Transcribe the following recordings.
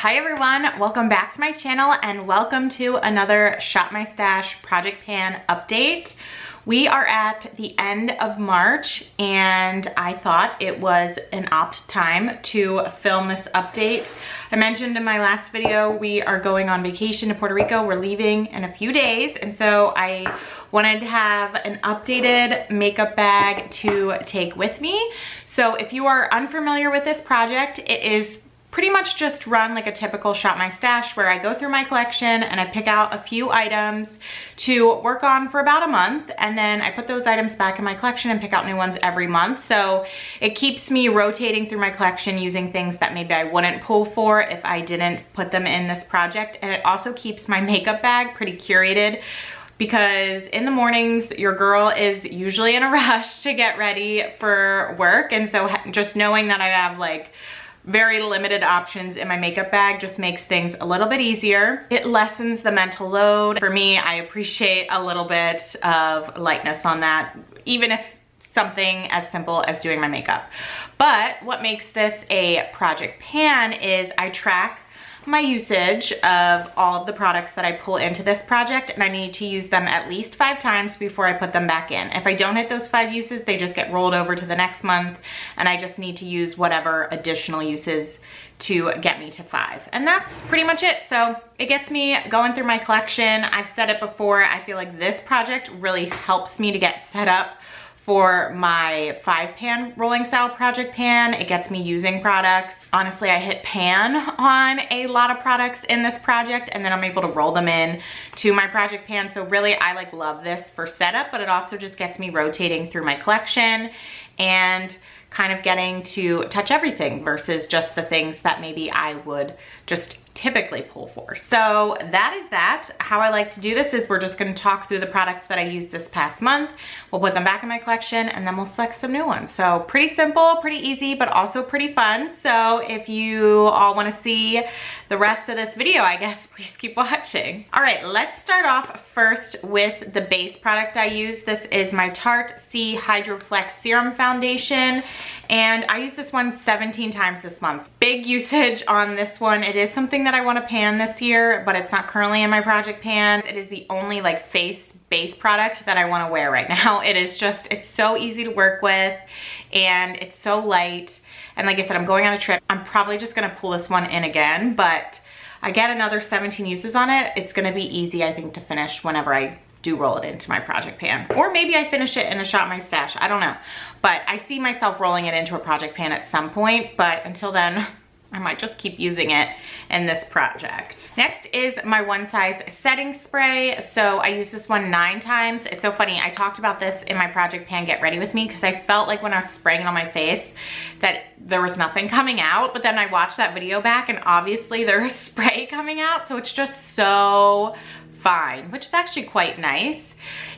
Hi everyone, welcome back to my channel and welcome to another Shop My Stash Project Pan update. We are at the end of March and I thought it was an apt time to film this update. I mentioned in my last video we are going on vacation to Puerto Rico. We're leaving in a few days, and so I wanted to have an updated makeup bag to take with me. So if you are unfamiliar with this project, it is pretty much just run like a typical Shop My Stash where I go through my collection and I pick out a few items to work on for about a month, and then I put those items back in my collection and pick out new ones every month. So it keeps me rotating through my collection using things that maybe I wouldn't pull for if I didn't put them in this project. And it also keeps my makeup bag pretty curated, because in the mornings your girl is usually in a rush to get ready for work, and so just knowing that I have like very limited options in my makeup bag just makes things a little bit easier. It lessens the mental load. For me, I appreciate a little bit of lightness on that, even if something as simple as doing my makeup. But what makes this a project pan is I track my usage of all of the products that I pull into this project, and I need to use them at least 5 times before I put them back in. If I don't hit those 5 uses, they just get rolled over to the next month, and I just need to use whatever additional uses to get me to 5. And that's pretty much it. So it gets me going through my collection. I've said it before, I feel like this project really helps me to get set up for my 5-pan rolling style project pan. It gets me using products. Honestly, I hit pan on a lot of products in this project, and then I'm able to roll them in to my project pan. So really, I like love this for setup, but it also just gets me rotating through my collection and kind of getting to touch everything versus just the things that maybe I would just typically pull for. So that is that. How I like to do this is we're just going to talk through the products that I used this past month. We'll put them back in my collection and then we'll select some new ones. So pretty simple, pretty easy, but also pretty fun. So if you all want to see the rest of this video, I guess please keep watching. All right, let's start off first with the base product I use. This is my Tarte C Hydro Flex Serum Foundation, and I use this one 17 times this month. Big usage on this one. It is something that I want to pan this year, but it's not currently in my project pan. It is the only like face base product that I want to wear right now. It is just, it's so easy to work with and it's so light. And like I said, I'm going on a trip. I'm probably just going to pull this one in again, but I get another 17 uses on it. It's going to be easy, I think, to finish whenever I do roll it into my project pan. Or maybe I finish it in a Shop My Stash, I don't know. But I see myself rolling it into a project pan at some point, but until then, I might just keep using it in this project. Next is my One Size setting spray. So I use this one 9 times. It's so funny, I talked about this in my project pan Get Ready With Me, because I felt like when I was spraying it on my face that there was nothing coming out, but then I watched that video back and obviously there was spray coming out, so it's just so fine, which is actually quite nice.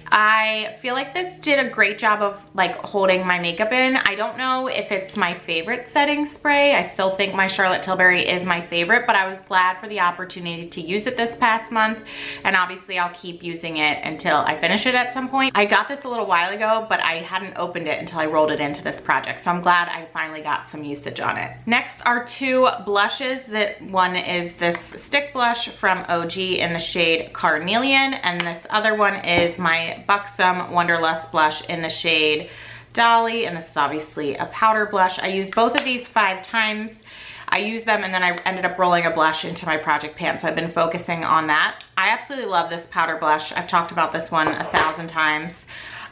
I feel like this did a great job of like holding my makeup in. I don't know if it's my favorite setting spray. I still think my Charlotte Tilbury is my favorite, but I was glad for the opportunity to use it this past month. And obviously I'll keep using it until I finish it at some point. I got this a little while ago, but I hadn't opened it until I rolled it into this project. So I'm glad I finally got some usage on it. Next are 2 blushes. That one is this stick blush from OG in the shade Carnelian, and this other one is my Buxom Wonderlust blush in the shade Dolly, and this is obviously a powder blush. I used both of these 5 times. I used them and then I ended up rolling a blush into my project pan, so I've been focusing on that. I absolutely love this powder blush. I've talked about this one 1,000 times.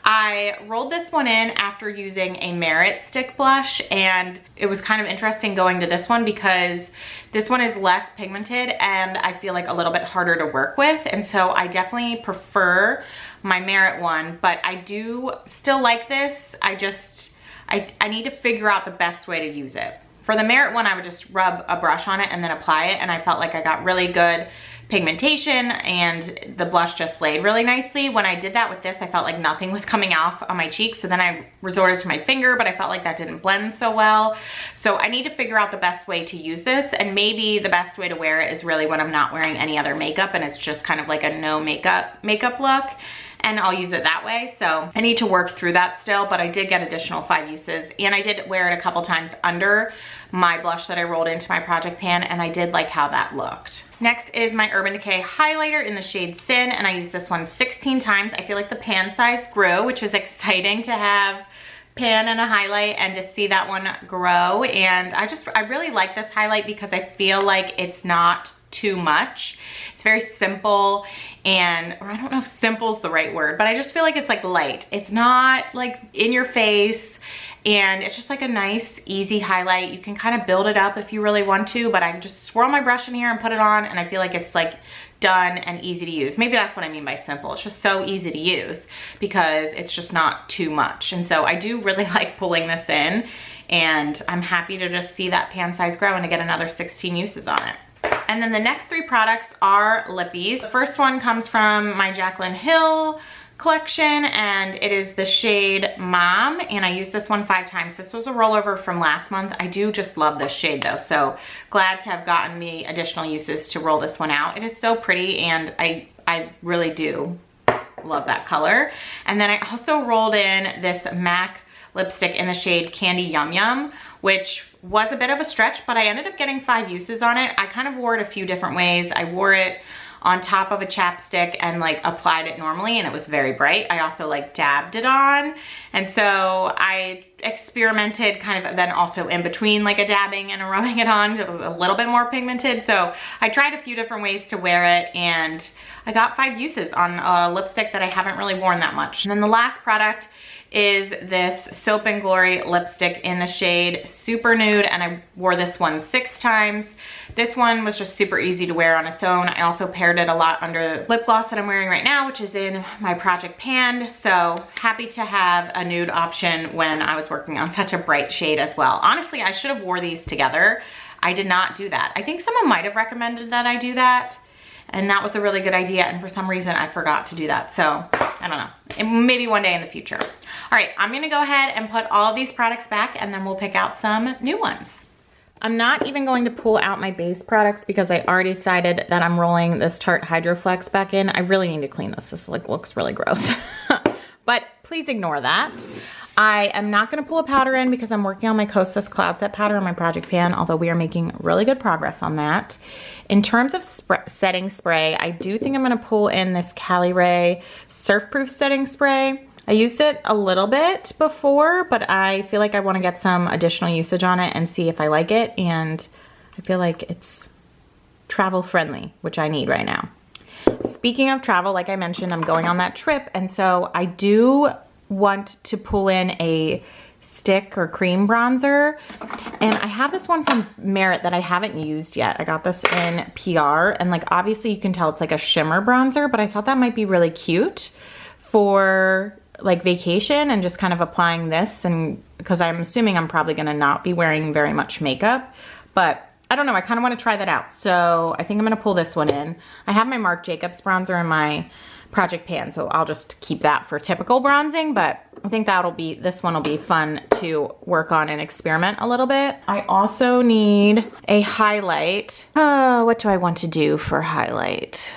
I rolled this one in after using a Merit stick blush, and it was kind of interesting going to this one because this one is less pigmented and I feel like a little bit harder to work with, and so I definitely prefer my Merit one, but I do still like this. I need to figure out the best way to use it. For the Merit one, I would just rub a brush on it and then apply it, and I felt like I got really good pigmentation and the blush just laid really nicely. When I did that with this, I felt like nothing was coming off on my cheeks, so then I resorted to my finger, but I felt like that didn't blend so well. So I need to figure out the best way to use this, and maybe the best way to wear it is really when I'm not wearing any other makeup and it's just kind of like a no makeup look. and I'll use it that way. So I need to work through that still, but I did get additional 5 uses, and I did wear it a couple times under my blush that I rolled into my project pan, and I did like how that looked. Next is my Urban Decay highlighter in the shade Sin, and I used this one 16 times. I feel like the pan size grew, which is exciting to have pan and a highlight and to see that one grow. And I really like this highlight because I feel like it's not too much. It's very simple, and, or I don't know if simple is the right word, but I just feel like it's like light. It's not like in your face, and it's just like a nice easy highlight. You can kind of build it up if you really want to, but I just swirl my brush in here and put it on, and I feel like it's like done and easy to use. Maybe that's what I mean by simple. It's just so easy to use because it's just not too much. And so I do really like pulling this in, and I'm happy to just see that pan size grow and to get another 16 uses on it. And then the next 3 products are lippies. The first one comes from my Jaclyn Hill collection, and it is the shade Mom, and I used this one 5 times. This was a rollover from last month. I do just love this shade though, so glad to have gotten the additional uses to roll this one out. It is so pretty, and I really do love that color. And then I also rolled in this MAC lipstick in the shade Candy Yum Yum, which was a bit of a stretch, but I ended up getting 5 uses on it. I kind of wore it a few different ways. I wore it on top of a chapstick and like applied it normally, and it was very bright. I also like dabbed it on, and so I experimented kind of then also in between like a dabbing and a rubbing it on. It was a little bit more pigmented, so I tried a few different ways to wear it, and I got 5 uses on a lipstick that I haven't really worn that much. And then the last product is this Soap & Glory lipstick in the shade Super Nude, and I wore this one 6 times. This one was just super easy to wear on its own. I also paired it a lot under the lip gloss that I'm wearing right now, which is in my Project Pan. So happy to have a nude option when I was working on such a bright shade as well. Honestly, I should have wore these together. I did not do that. I think someone might have recommended that I do that, and that was a really good idea, and for some reason I forgot to do that. So I don't know, maybe one day in the future. All right, I'm gonna go ahead and put all of these products back, and then we'll pick out some new ones. I'm not even going to pull out my base products because I already decided that I'm rolling this Tarte Hydro Flex back in. I really need to clean this. This like looks really gross. But please ignore that. I am not gonna pull a powder in because I'm working on my Kosas Cloud Set powder in my Project Pan, although we are making really good progress on that. In terms of setting spray, I do think I'm gonna pull in this Cali Ray Surf Proof Setting Spray. I used it a little bit before, but I feel like I wanna get some additional usage on it and see if I like it, and I feel like it's travel friendly, which I need right now. Speaking of travel, like I mentioned, I'm going on that trip, and so I do want to pull in a stick or cream bronzer, and I have this one from Merit that I haven't used yet. I got this in PR, and like obviously you can tell it's like a shimmer bronzer, but I thought that might be really cute for like vacation and just kind of applying this, and because I'm assuming I'm probably gonna not be wearing very much makeup, but I don't know, I kind of want to try that out. So I think I'm gonna pull this one in. I have my Marc Jacobs bronzer in my Project Pan, so I'll just keep that for typical bronzing, but I think this one will be fun to work on and experiment a little bit. I also need a highlight. What do I want to do for highlight?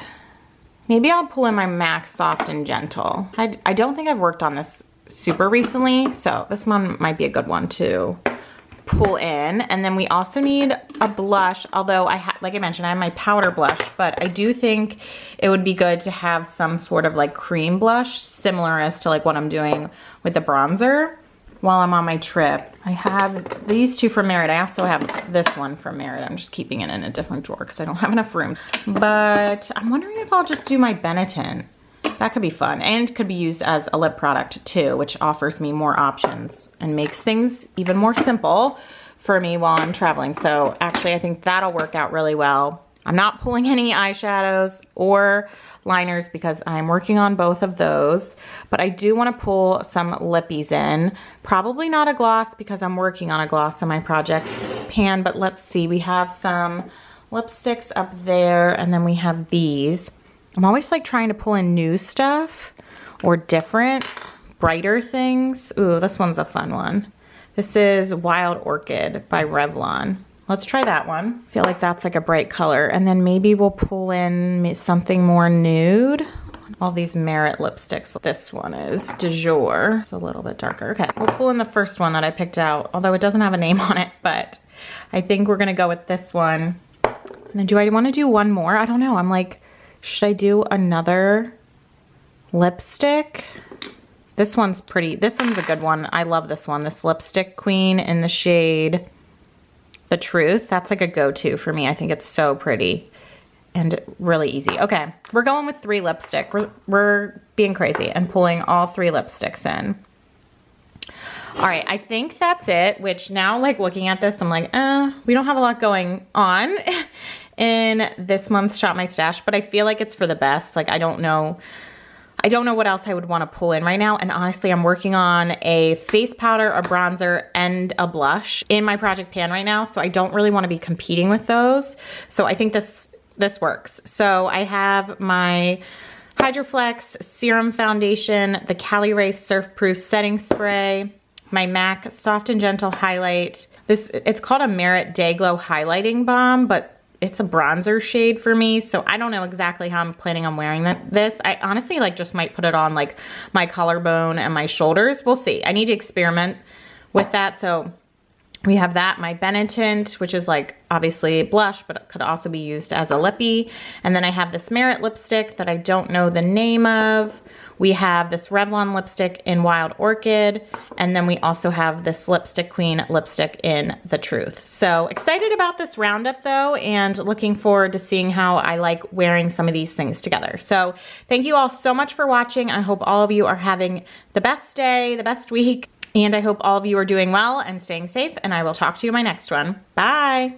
Maybe I'll pull in my MAC Soft and Gentle. I don't think I've worked on this super recently, so this one might be a good one to pull in. And then we also need a blush, although like I mentioned, I have my powder blush, but I do think it would be good to have some sort of like cream blush, similar as to like what I'm doing with the bronzer while I'm on my trip. I have these 2 from Merit. I also have this one from Merit. I'm just keeping it in a different drawer because I don't have enough room. But I'm wondering if I'll just do my Benetton. That could be fun, and could be used as a lip product too, which offers me more options and makes things even more simple for me while I'm traveling. So actually I think that'll work out really well. I'm not pulling any eyeshadows or liners because I'm working on both of those, but I do want to pull some lippies in. Probably not a gloss because I'm working on a gloss in my Project Pan, but let's see. We have some lipsticks up there, and then we have these. I'm always like trying to pull in new stuff or different, brighter things. Ooh, this one's a fun one. This is Wild Orchid by Revlon. Let's try that one. I feel like that's like a bright color. And then maybe we'll pull in something more nude. all these Merit lipsticks. This one is Du Jour. It's a little bit darker. Okay, we'll pull in the first one that I picked out, although it doesn't have a name on it, but I think we're gonna go with this one. And then do I wanna do one more? I don't know. I'm like, should I do another lipstick? This one's pretty, this one's a good one. I love this one. This Lipstick Queen in the shade The Truth. That's like a go-to for me. I think it's so pretty and really easy. Okay, we're going with 3 lipstick. We're being crazy and pulling all 3 lipsticks in. All right, I think that's it, which now like looking at this, I'm like, we don't have a lot going on in this month's Shop My Stash, but I feel like it's for the best. Like, I don't know what else I would want to pull in right now. And honestly, I'm working on a face powder, a bronzer, and a blush in my project pan right now. So I don't really want to be competing with those. So I think this works. So I have my Hydroflex Serum Foundation, the Caliray Surf Proof Setting Spray, my MAC Soft and Gentle Highlight. It's called a Merit Day Glow Highlighting Balm, but it's a bronzer shade for me, so I don't know exactly how I'm planning on wearing this. I honestly like just might put it on like my collarbone and my shoulders. We'll see. I need to experiment with that. So we have that, my Benetint, which is like obviously blush, but it could also be used as a lippy. And then I have this Merit lipstick that I don't know the name of. We have this Revlon lipstick in Wild Orchid. And then we also have this Lipstick Queen lipstick in The Truth. So excited about this roundup though, and looking forward to seeing how I like wearing some of these things together. So thank you all so much for watching. I hope all of you are having the best day, the best week, and I hope all of you are doing well and staying safe, and I will talk to you in my next one. Bye.